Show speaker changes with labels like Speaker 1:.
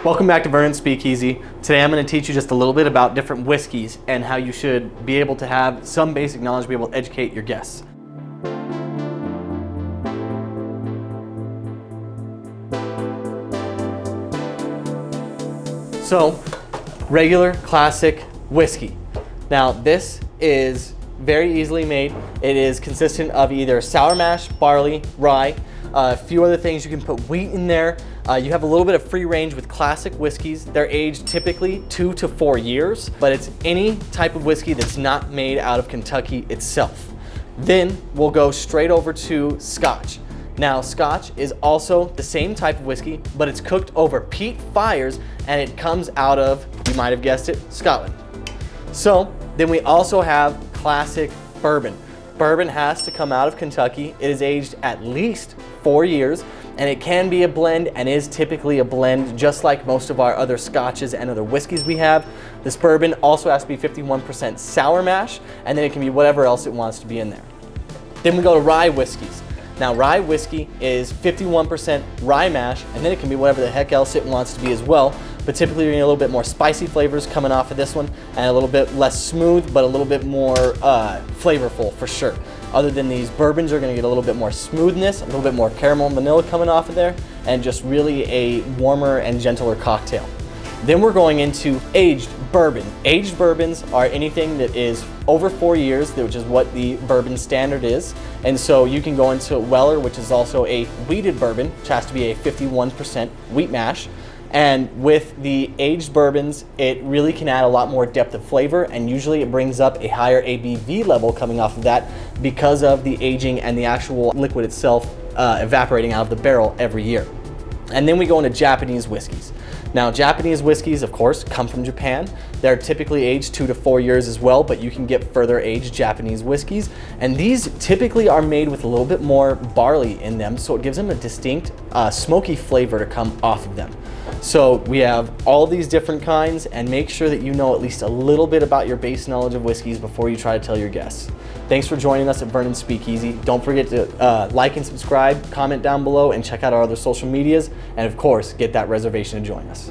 Speaker 1: Welcome back to Vernon's Speakeasy. Today I'm going to teach you just a little bit about different whiskeys and how you should be able to have some basic knowledge to be able to educate your guests. So, regular classic whiskey. Now this is very easily made. It is consistent of either sour mash, barley, rye, a few other things. You can put wheat in there. You have a little bit of free range with classic whiskeys. They're aged typically 2 to 4 years, but it's any type of whiskey that's not made out of Kentucky itself. Then we'll go straight over to Scotch. Now Scotch is also the same type of whiskey, but it's cooked over peat fires and it comes out of, you might have guessed it, Scotland. So then we also have classic bourbon. Bourbon has to come out of Kentucky. It is aged at least 4 years, and it can be a blend and is typically a blend just like most of our other scotches and other whiskeys we have. This bourbon also has to be 51% sour mash, and then it can be whatever else it wants to be in there. Then we go to rye whiskeys. Now rye whiskey is 51% rye mash, and then it can be whatever the heck else it wants to be as well. But typically you're gonna get a little bit more spicy flavors coming off of this one, and a little bit less smooth, but a little bit more flavorful for sure. Other than these bourbons are gonna get a little bit more smoothness, a little bit more caramel and vanilla coming off of there, and just really a warmer and gentler cocktail. Then we're going into aged bourbon. Aged bourbons are anything that is over 4 years, which is what the bourbon standard is. And so you can go into Weller, which is also a wheated bourbon, which has to be a 51% wheat mash. And with the aged bourbons, it really can add a lot more depth of flavor, and usually it brings up a higher ABV level coming off of that because of the aging and the actual liquid itself evaporating out of the barrel every year. And then we go into Japanese whiskeys. Now Japanese whiskeys, of course, come from Japan. They're typically aged 2 to 4 years as well, but you can get further aged Japanese whiskeys. And these typically are made with a little bit more barley in them, so it gives them a distinct smoky flavor to come off of them. So we have all these different kinds, and make sure that you know at least a little bit about your base knowledge of whiskeys before you try to tell your guests. Thanks for joining us at Vernon's Speakeasy. Don't forget to like and subscribe, comment down below, and check out our other social medias, and of course, get that reservation to join us.